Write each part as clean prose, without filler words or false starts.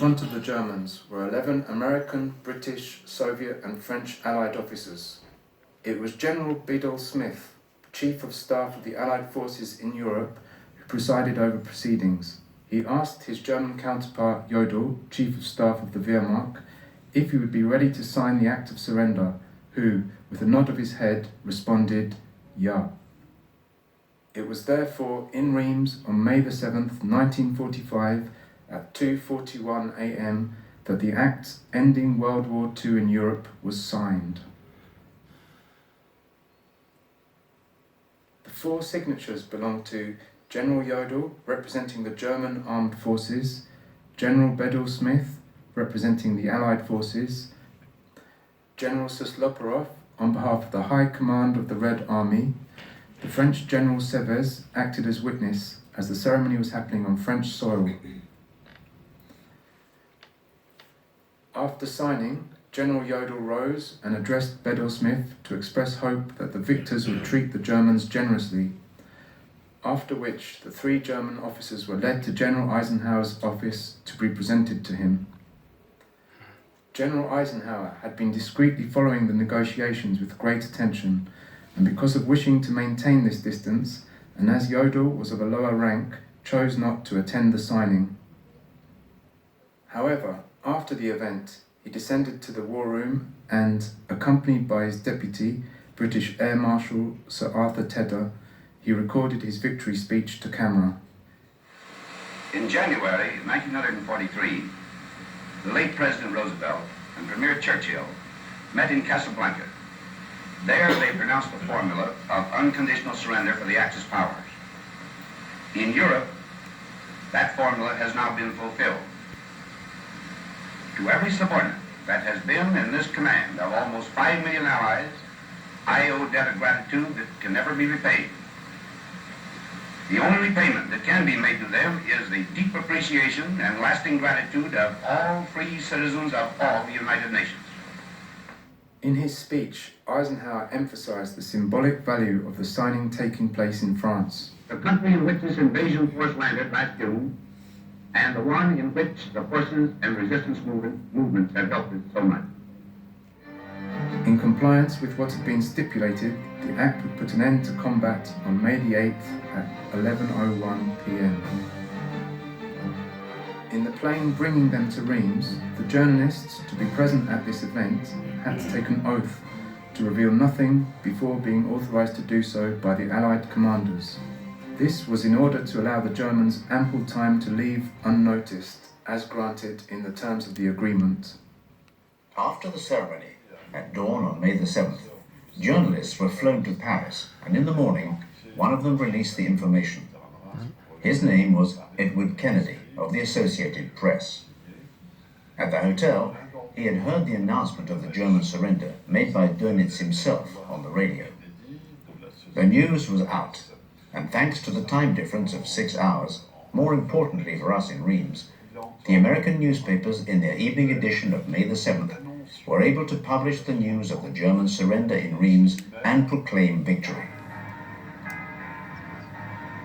front of the Germans were 11 American, British, Soviet and French Allied officers. It was General Bedell Smith, Chief of Staff of the Allied forces in Europe, who presided over proceedings. He asked his German counterpart Jodl, Chief of Staff of the Wehrmacht, if he would be ready to sign the Act of Surrender, who, with a nod of his head, responded, "Ja." It was therefore in Reims on May the 7th, 1945, at 2:41 a.m. that the Act ending World War II in Europe was signed. The four signatures belong to General Jodl, representing the German Armed Forces, General Bedell Smith, representing the Allied Forces, General Sysloporov, on behalf of the High Command of the Red Army. The French General Seves acted as witness as the ceremony was happening on French soil. After signing, General Jodl rose and addressed Bedell Smith to express hope that the victors would treat the Germans generously, after which the three German officers were led to General Eisenhower's office to be presented to him. General Eisenhower had been discreetly following the negotiations with great attention, and because of wishing to maintain this distance, and as Jodl was of a lower rank, chose not to attend the signing. However, after the event, he descended to the war room and, accompanied by his deputy, British Air Marshal Sir Arthur Tedder, he recorded his victory speech to camera. In January 1943, the late President Roosevelt and Premier Churchill met in Casablanca. There they pronounced the formula of unconditional surrender for the Axis powers. In Europe, that formula has now been fulfilled. To every subordinate that has been in this command of almost 5 million allies, I owe a debt of gratitude that can never be repaid. The only repayment that can be made to them is the deep appreciation and lasting gratitude of all free citizens of all the United Nations. In his speech, Eisenhower emphasized the symbolic value of the signing taking place in France. The country in which this invasion force landed last June, and the one in which the forces and resistance movements have helped us so much. In compliance with what had been stipulated, the Act would put an end to combat on May the 8th at 11:01 p.m. In the plane bringing them to Reims, the journalists to be present at this event had to take an oath to reveal nothing before being authorized to do so by the Allied commanders. This was in order to allow the Germans ample time to leave unnoticed, as granted in the terms of the agreement. After the ceremony, at dawn on May the 7th, journalists were flown to Paris, and in the morning, one of them released the information. His name was Edward Kennedy of the Associated Press. At the hotel, he had heard the announcement of the German surrender made by Dönitz himself on the radio. The news was out, and thanks to the time difference of 6 hours, more importantly for us in Reims, the American newspapers in their evening edition of May the 7th were able to publish the news of the German surrender in Reims and proclaim victory.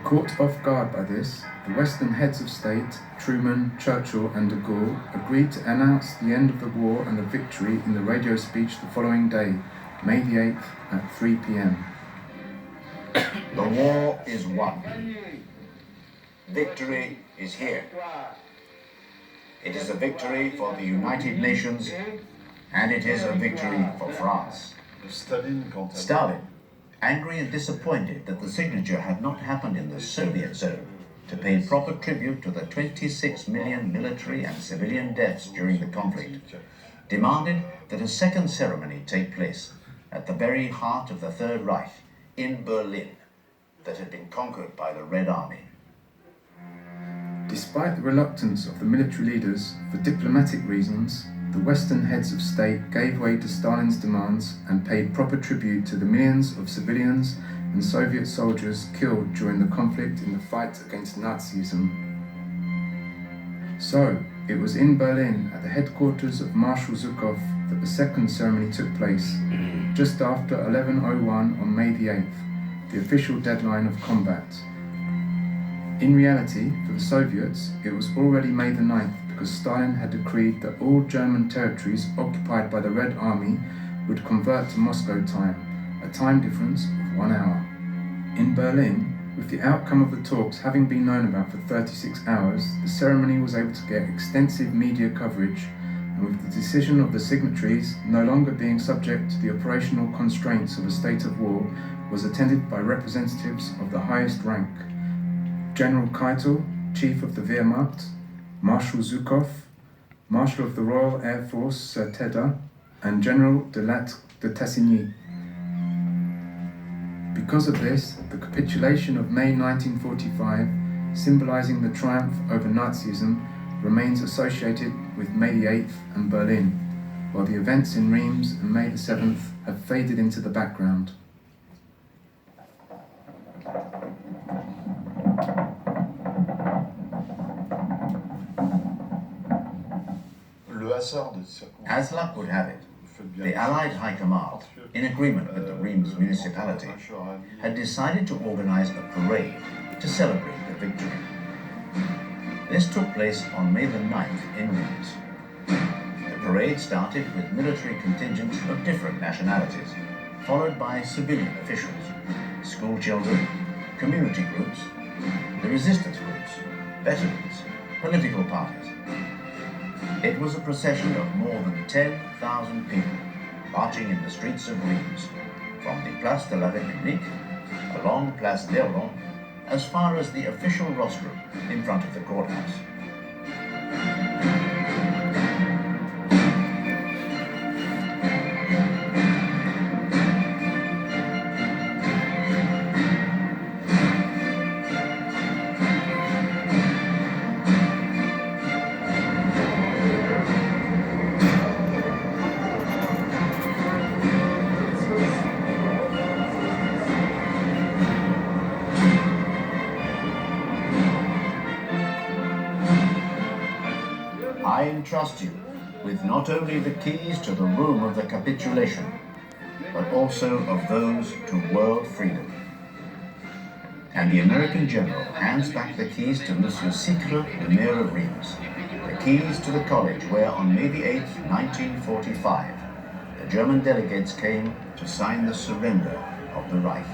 Caught off guard by this, the Western heads of state, Truman, Churchill and de Gaulle, agreed to announce the end of the war and the victory in the radio speech the following day, May the 8th at 3 p.m. The war is won. Victory is here. It is a victory for the United Nations, and it is a victory for France. Stalin, angry and disappointed that the signature had not happened in the Soviet zone to pay proper tribute to the 26 million military and civilian deaths during the conflict, demanded that a second ceremony take place at the very heart of the Third Reich in Berlin that had been conquered by the Red Army. Despite the reluctance of the military leaders, for diplomatic reasons, the Western heads of state gave way to Stalin's demands and paid proper tribute to the millions of civilians and Soviet soldiers killed during the conflict in the fight against Nazism. So, it was in Berlin, at the headquarters of Marshal Zhukov, that the second ceremony took place, just after 11:01 on May the 8th, the official deadline of combat. In reality, for the Soviets, it was already May the 9th, because Stalin had decreed that all German territories occupied by the Red Army would convert to Moscow time, a time difference of 1 hour. In Berlin, with the outcome of the talks having been known about for 36 hours, the ceremony was able to get extensive media coverage, and with the decision of the signatories no longer being subject to the operational constraints of a state of war, was attended by representatives of the highest rank: General Keitel, Chief of the Wehrmacht, Marshal Zhukov, Marshal of the Royal Air Force Sir Tedder, and General de Tassigny. Because of this, the capitulation of May 1945, symbolizing the triumph over Nazism, remains associated with May the 8th and Berlin, while the events in Reims and May the 7th have faded into the background. As luck would have it, the Allied High Command, in agreement with the Reims municipality, had decided to organize a parade to celebrate the victory. This took place on May the 9th in Reims. The parade started with military contingents of different nationalities, followed by civilian officials, school children, community groups, the resistance groups, veterans, political parties. It was a procession of more than 10,000 people marching in the streets of Reims, from the Place de la République along Place d'Erlon as far as the official rostrum in front of the courthouse. I entrust you with not only the keys to the room of the capitulation, but also of those to world freedom. And the American general hands back the keys to Monsieur Sicre, the mayor of Reims, the keys to the college where on May the 8th, 1945, the German delegates came to sign the surrender of the Reich.